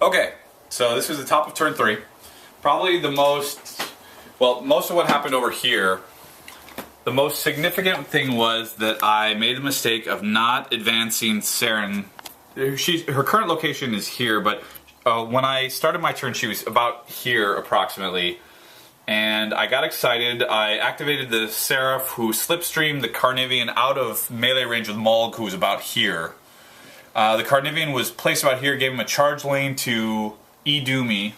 Okay, so this was the top of turn 3. Probably the most, well, most of what happened over here. The most significant thing was that I made the mistake of not advancing Saren. Her current location is here, but when I started my turn, she was about here approximately. And I got excited. I activated the Seraph, who slipstreamed the Carnivian out of melee range with Mulg, who was about here. The Carnivian was placed about here, gave him a charge lane to E-do me.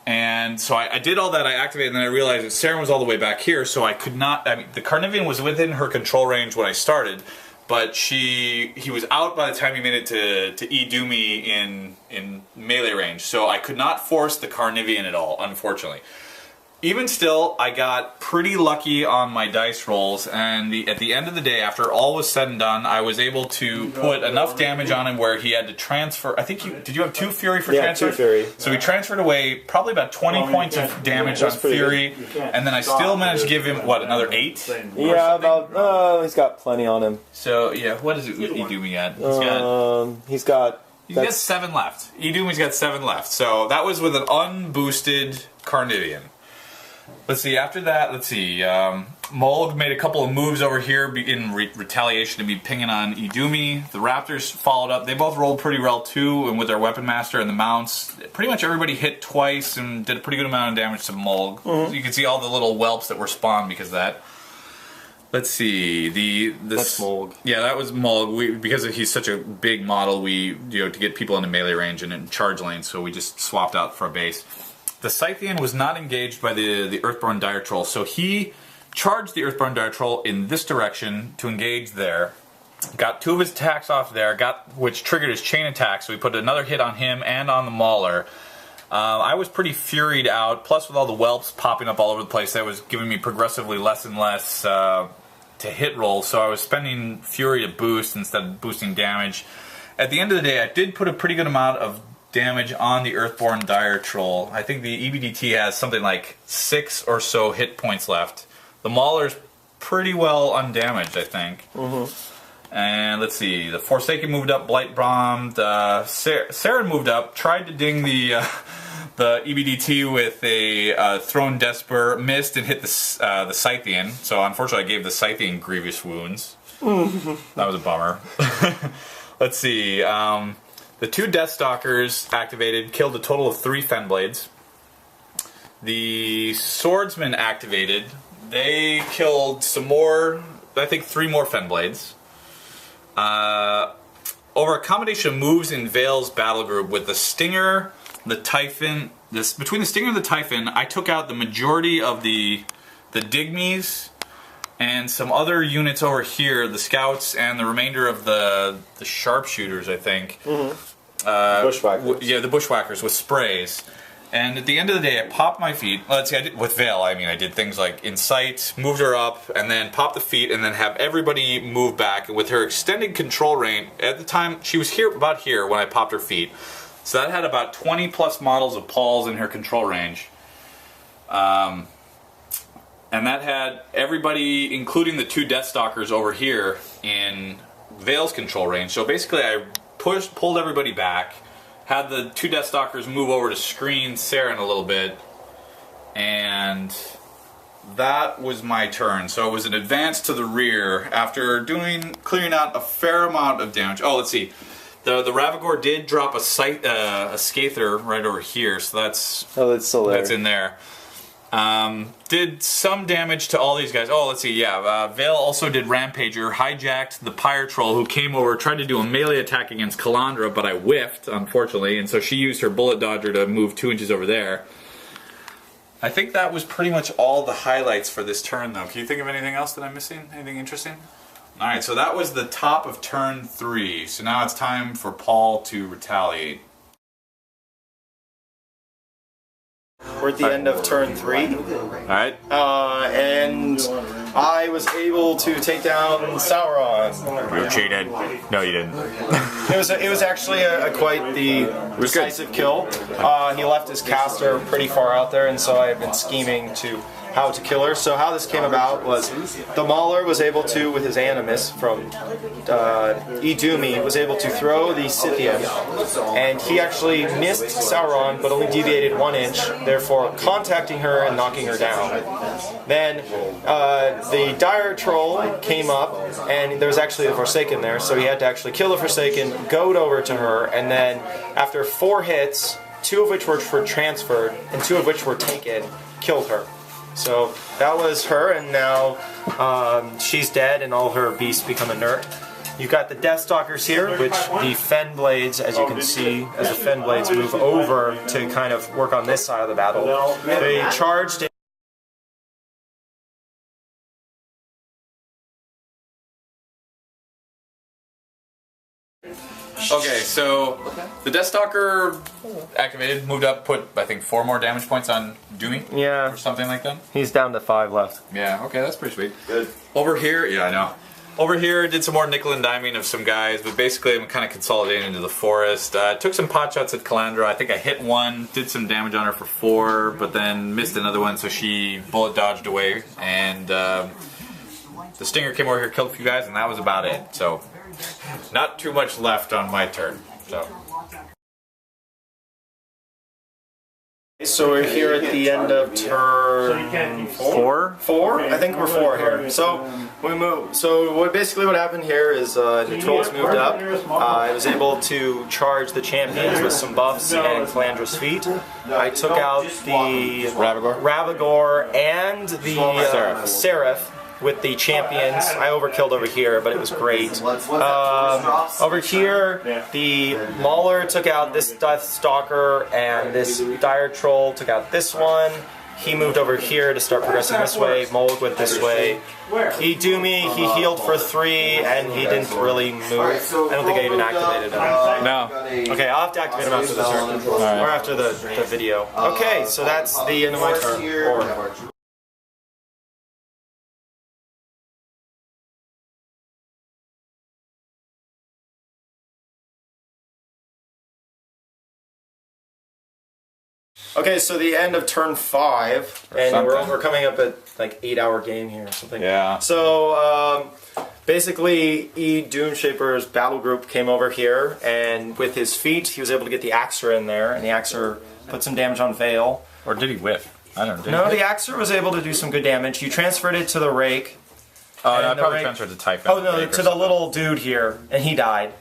And so I did all that, I activated, and then I realized that Saren was all the way back here, so I could not, I mean, the Carnivian was within her control range when I started, but he was out by the time he made it to E-do me in melee range, so I could not force the Carnivian at all, unfortunately. Even still, I got pretty lucky on my dice rolls, and at the end of the day, after all was said and done, I was able to put enough damage on him where he had to transfer. I think did you have 2 Fury for transfer? 2 Fury. So he transferred away probably about 20 points of damage on Fury, and then I still managed to give him, what, another 8? Yeah, about, he's got plenty on him. So, yeah, what does E-do me at? He's got 7 left. E-do me's got 7 left. So that was with an unboosted Carnivian. Let's see, after that, Mulg made a couple of moves over here in retaliation to be pinging on E-do me. The Raptors followed up. They both rolled pretty well too, and with their Weapon Master and the mounts, pretty much everybody hit twice and did a pretty good amount of damage to Mulg. So you can see all the little whelps that were spawned because of that. Let's see, that's Mulg. Yeah, that was Mulg. Because he's such a big model, to get people into melee range and in charge lanes, so we just swapped out for a base. The Scythian was not engaged by the Earthborn Dire Troll, so he charged the Earthborn Dire Troll in this direction to engage there. Got 2 of his attacks off there, which triggered his chain attack, so we put another hit on him and on the Mauler. I was pretty furied out, plus with all the whelps popping up all over the place, that was giving me progressively less and less to hit roll, so I was spending Fury to boost instead of boosting damage. At the end of the day, I did put a pretty good amount of damage on the Earthborn Dire Troll. I think the EBDT has something like 6 or so hit points left. The Mauler's pretty well undamaged, I think. And let's see, the Forsaken moved up, Blight bombed. Saren moved up, tried to ding the EBDT with a Thrown Desper, missed and hit the Scythian. So unfortunately I gave the Scythian grievous wounds. That was a bummer. Let's see, the 2 Deathstalkers activated, killed a total of 3 Fenblades. The Swordsman activated. They killed some more, I think 3 more Fenblades. Over a combination of moves in Vale's battle group with the Stinger, the Typhon, between the Stinger and the Typhon, I took out the majority of the Digmies and some other units over here, the Scouts and the remainder of the Sharpshooters, I think. Bushwhackers. Yeah, the Bushwhackers with sprays. And at the end of the day, I popped my feet. Let's see, with Vale, I did things like Incite, moved her up, and then pop the feet, and then have everybody move back. And with her extended control range, at the time, she was about here when I popped her feet. So that had about 20 plus models of Pauls in her control range. And that had everybody, including the 2 Deathstalkers over here, in Vale's control range. So basically, I pulled everybody back, had the 2 Deathstalkers move over to screen Saren a little bit, and that was my turn. So it was an advance to the rear after clearing out a fair amount of damage. Oh, let's see. The Ravagore did drop a Scather right over here, so that's still there. That's in there. Did some damage to all these guys. Oh, let's see, yeah. Vale also did Rampager, hijacked the Pyre Troll, who came over, tried to do a melee attack against Calandra, but I whiffed, unfortunately, and so she used her Bullet Dodger to move 2 inches over there. I think that was pretty much all the highlights for this turn, though. Can you think of anything else that I'm missing? Anything interesting? Alright, so that was the top of turn 3. So now it's time for Paul to retaliate. We're at the end of turn 3. Alright. And I was able to take down Sauron. You cheated. No, you didn't. It was actually quite the decisive kill. He left his caster pretty far out there, and so I have been scheming to how to kill her. So how this came about was the Mauler was able to, with his animus from Idumi, was able to throw the Scythian, and he actually missed Sauron, but only deviated 1 inch, therefore contacting her and knocking her down. Then the Dire Troll came up, and there was actually a Forsaken there, so he had to actually kill the Forsaken, goad over to her, and then after 4 hits, 2 of which were transferred, and 2 of which were taken, killed her. So that was her, and now she's dead, and all her beasts become inert. You've got the Deathstalkers here, which the Fen Blades, as you can see, as the Fen Blades move over to kind of work on this side of the battle. They charged in. Okay, so the Deathstalker activated, moved up, put I think 4 more damage points on Doomy. Yeah. Or something like that. He's down to 5 left. Yeah, okay, that's pretty sweet. Good. Over here, yeah, I know. Over here, did some more nickel and diming of some guys, but basically I'm kind of consolidating into the forest. Took some pot shots at Calandra. I think I hit 1, did some damage on her for 4, but then missed another one, so she bullet dodged away. And the Stinger came over here, killed a few guys, and that was about it. So, not too much left on my turn. So we're here at the end of turn 4? 4? I think we're 4 here. So we move. So basically what happened here is the trolls moved up. I was able to charge the champions with some buffs and Calandra's feet. I took out the Ravagore and the Seraph. With the champions, I overkilled over here, but it was great. Over here, the Mauler took out this Deathstalker, and this Dire Troll took out this one. He moved over here to start progressing this way. Mold went this way. He Doomy, he healed for 3, and he didn't really move. I don't think I even activated him. No. Okay, I'll have to activate him after the turn. Or after the video. Okay, so that's the end of my turn. Okay, so the end of turn 5, and we're coming up at like 8-hour game here or something. Yeah. So basically, Doomshaper's battle group came over here, and with his feet, he was able to get the Axer in there, and the Axer put some damage on Vale. Or did he whiff? I don't know. No, the Axer was able to do some good damage. You transferred it to the Rake. Oh, no, I probably transferred to Typhon. Oh no, to the little dude here, and he died.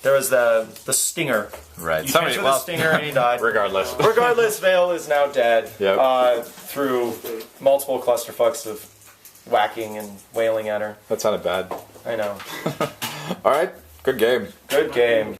There was the Stinger. Right. You transferred the Stinger and he died. Regardless. Regardless, Vale is now dead. Yep. Through multiple clusterfucks of whacking and wailing at her. That sounded bad. I know. Alright, good game. Good game.